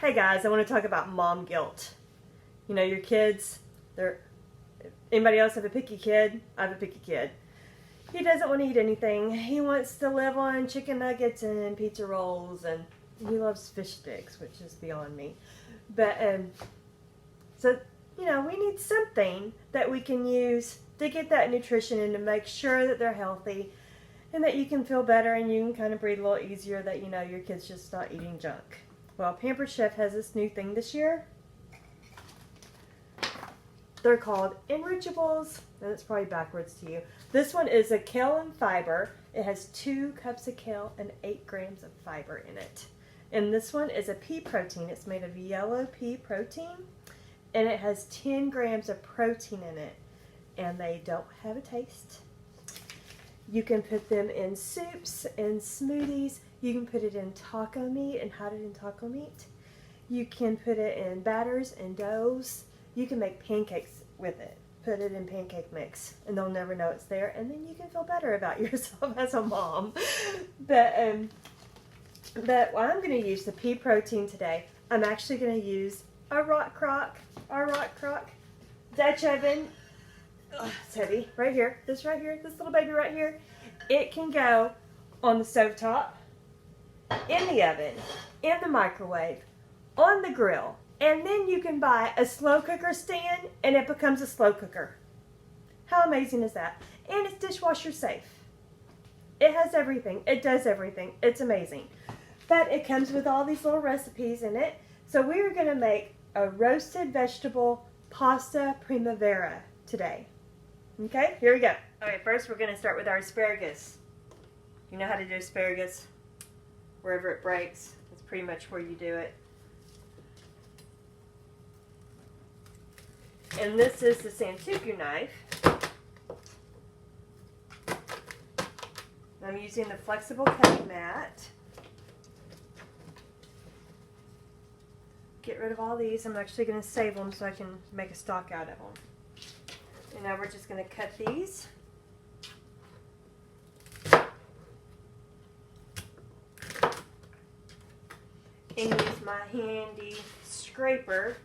Hey guys, I want to talk about mom guilt. You know, your kids, anybody else have a picky kid? I have a picky kid. He doesn't want to eat anything. He wants to live on chicken nuggets and pizza rolls, and he loves fish sticks, which is beyond me. But, so, you know, we need something that we can use to get that nutrition and to make sure that they're healthy and that you can feel better and you can kind of breathe a little easier that, you know, your kid's just not eating junk. Well, Pampered Chef has this new thing this year. They're called Enrichables, and it's probably backwards to you. This one is a kale and fiber. It has 2 cups of kale and 8 grams of fiber in it. And this one is a pea protein. It's made of yellow pea protein, and it has 10 grams of protein in it, and they don't have a taste. You can put them in soups and smoothies. You can put it in taco meat and hide it in taco meat. You can put it in batters and doughs. You can make pancakes with it. Put it in pancake mix and they'll never know it's there, and then you can feel better about yourself as a mom. But I'm going to use the pea protein today. I'm actually going to use a RockCrok, our RockCrok Dutch oven. Oh, it's heavy. Right here. This right here. This little baby right here. It can go on the stovetop, in the oven, in the microwave, on the grill, and then you can buy a slow cooker stand and it becomes a slow cooker. How amazing is that? And it's dishwasher safe. It has everything. It does everything. It's amazing. But it comes with all these little recipes in it. So we are going to make a roasted vegetable pasta primavera today. Okay, here we go. Okay, first we're going to start with our asparagus. You know how to do asparagus? Wherever it breaks, that's pretty much where you do it. And this is the Santoku knife. I'm using the flexible cutting mat. Get rid of all these. I'm actually going to save them so I can make a stock out of them. And now we're just going to cut these. And use my handy scraper.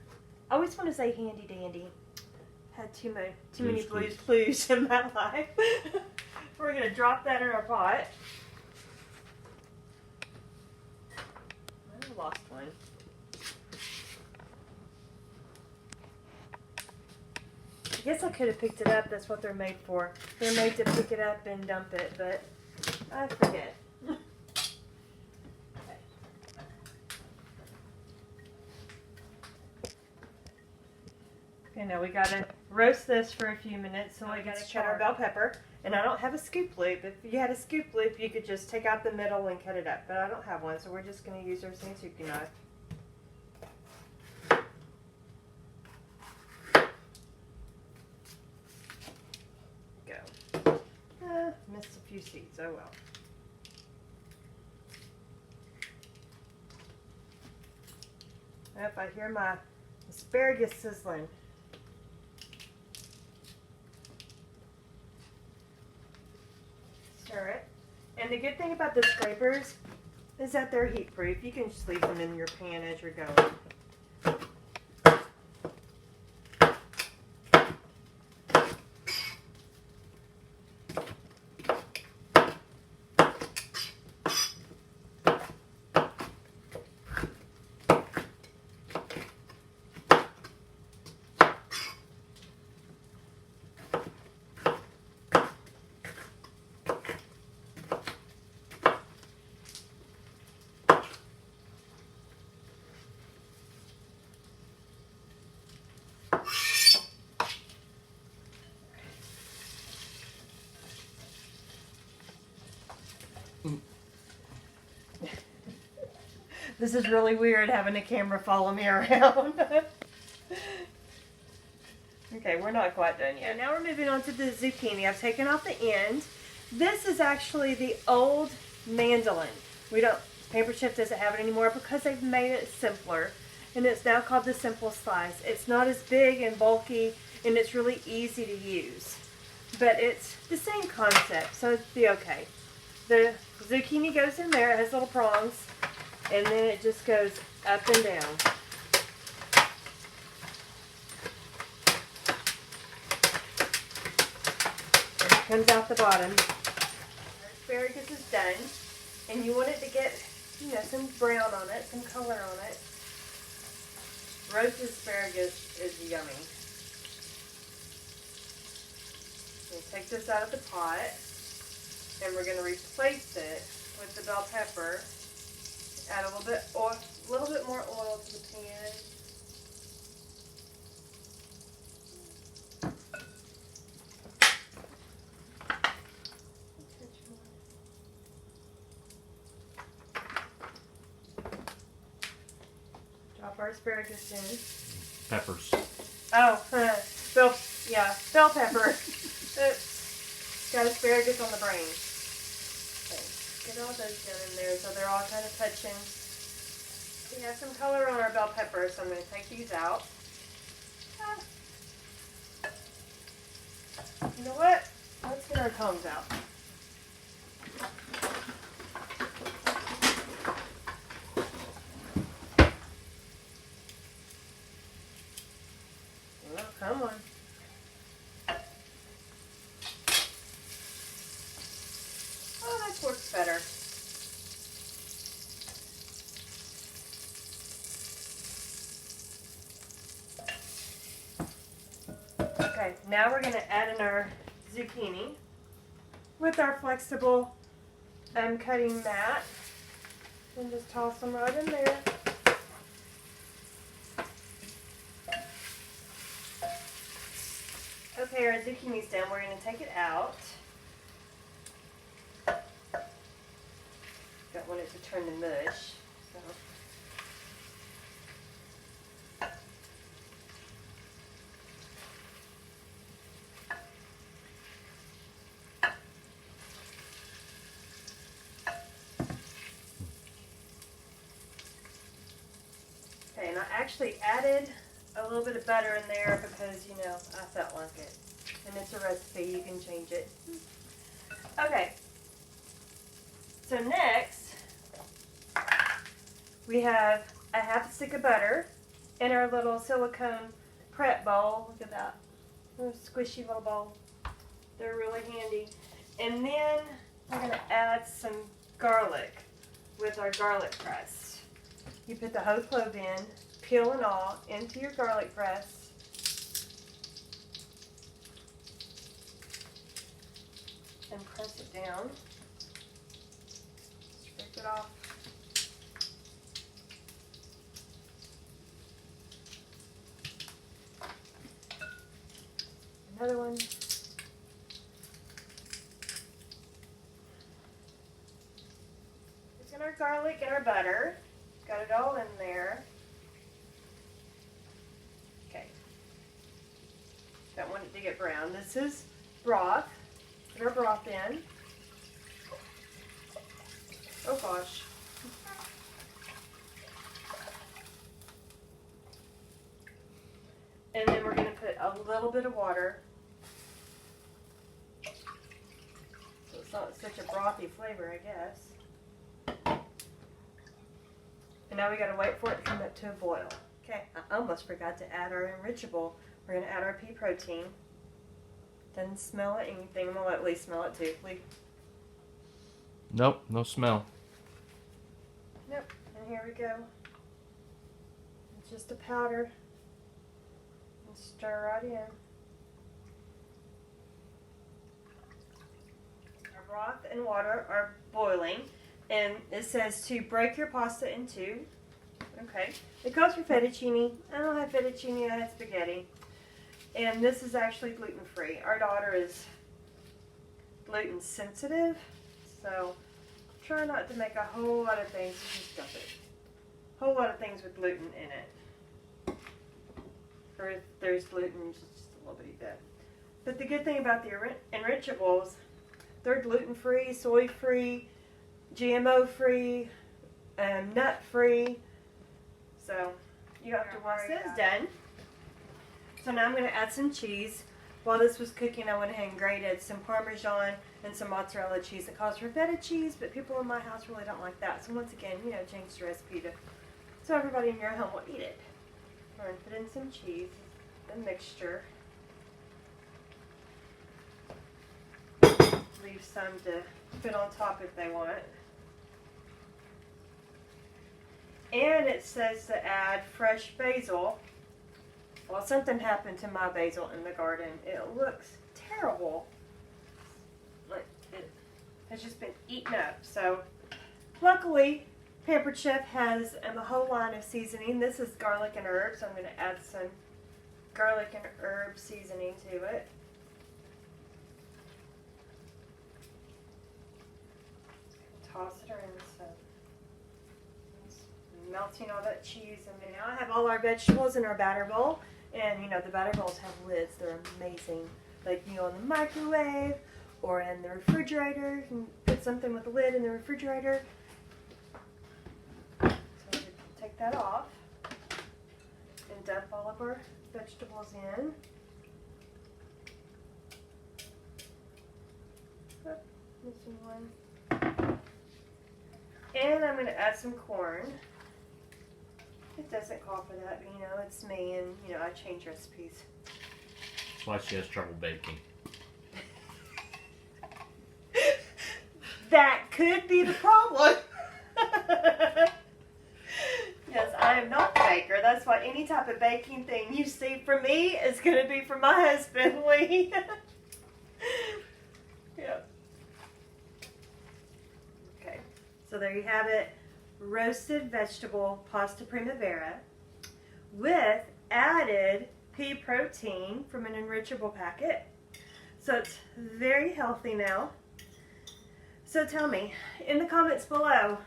I always want to say handy dandy. Had too many blues in my life. We're going to drop that in our pot. I lost one. I guess I could have picked it up. That's what they're made for. They're made to pick it up and dump it, but I forget. Okay, now we gotta roast this for a few minutes, so I gotta cut our bell pepper. And I don't have a scoop loop. If you had a scoop loop, you could just take out the middle and cut it up. But I don't have one, so we're just gonna use our Santoku knife. Go. Missed a few seeds. Oh well. Yep, I hear my asparagus sizzling. Stir it. And the good thing about the scrapers is that they're heat proof. You can just leave them in your pan as you're going. This is really weird having a camera follow me around. Okay, we're not quite done yet. Now we're moving on to the zucchini. I've taken off the end. This is actually the old mandolin. Pampered Chef doesn't have it anymore because they've made it simpler. And it's now called the Simple Slice. It's not as big and bulky, and it's really easy to use. But it's the same concept, so it'd be okay. The zucchini goes in there. It has little prongs. And then it just goes up and down. And it comes out the bottom. Our asparagus is done, and you want it to get, you know, some brown on it, some color on it. Roasted asparagus is yummy. We'll take this out of the pot, and we're going to replace it with the bell pepper. Add a little bit more oil to the pan. Drop our asparagus in. Peppers. Oh, bell pepper. Oops. Got asparagus on the brain. Okay. Get all those down in there so they're all kind of touching. We have some color on our bell pepper, so I'm going to take these out. You know what? Let's get our tongs out. Well, come on. Oh, that works better. Okay, now we're going to add in our zucchini with our flexible cutting mat, and just toss them right in there. Okay, our zucchini's done. We're going to take it out. Don't want it to turn to mush. So. Okay, and I actually added a little bit of butter in there because, you know, I felt like it. And it's a recipe, you can change it. Okay. So next, we have a half a stick of butter in our little silicone prep bowl. Look at that. Little squishy little bowl. They're really handy. And then we're going to add some garlic with our garlic press. You put the whole clove in, peel and all, into your garlic press. And press it down. Scrape it off. Another one. Just in our garlic and our butter. Got it all in there. Okay. Don't want it to get brown. This is broth. Put our broth in. Oh gosh. And then we're going to put a little bit of water. So it's not such a brothy flavor, I guess. And now we got to wait for it to come up to a boil. Okay, I almost forgot to add our enrichable. We're going to add our pea protein. Doesn't smell it anything. I'm going to let Lee smell it too. Lee. Nope, no smell. Nope. And here we go. It's just a powder. And stir right in. Our broth and water are boiling. And it says to break your pasta in two. Okay. It calls for fettuccine. I don't have fettuccine, I have spaghetti. And this is actually gluten-free. Our daughter is gluten sensitive, so try not to make a whole lot of things. Just stuff it. Whole lot of things with gluten in it. Or if there's gluten, just a little bitty bit. But the good thing about the Enrichables, they're gluten-free, soy-free, GMO-free, nut-free. So you don't have to worry. This is done. So now I'm going to add some cheese. While this was cooking, I went ahead and grated some Parmesan and some mozzarella cheese. It calls for feta cheese, but people in my house really don't like that. So once again, you know, change the recipe to so everybody in your home will eat it. We're going to put in some cheese, the mixture. Leave some to put on top if they want. And it says to add fresh basil. Well, something happened to my basil in the garden. It looks terrible. Like it has just been eaten up. So luckily, Pampered Chef has a whole line of seasoning. This is garlic and herbs. So I'm going to add some garlic and herb seasoning to it. Toss it around so it's melting all that cheese. And now I have all our vegetables in our batter bowl. And you know, the batter bowls have lids. They're amazing. Like, you know, in the microwave or in the refrigerator. You can put something with a lid in the refrigerator. So we take that off and dump all of our vegetables in. Oh, missing one. And I'm going to add some corn. It doesn't call for that, but you know, it's me and, you know, I change recipes. That's why she has trouble baking. That could be the problem. Yes, I am not the baker. That's why any type of baking thing you see from me is going to be from my husband, Lee. Yeah. Okay, so there you have it. Roasted vegetable pasta primavera with added pea protein from an Enrichable packet. So it's very healthy now. So tell me in the comments below,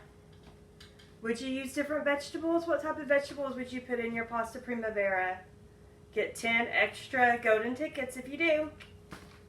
would you use different vegetables? What type of vegetables would you put in your pasta primavera? Get 10 extra golden tickets if you do.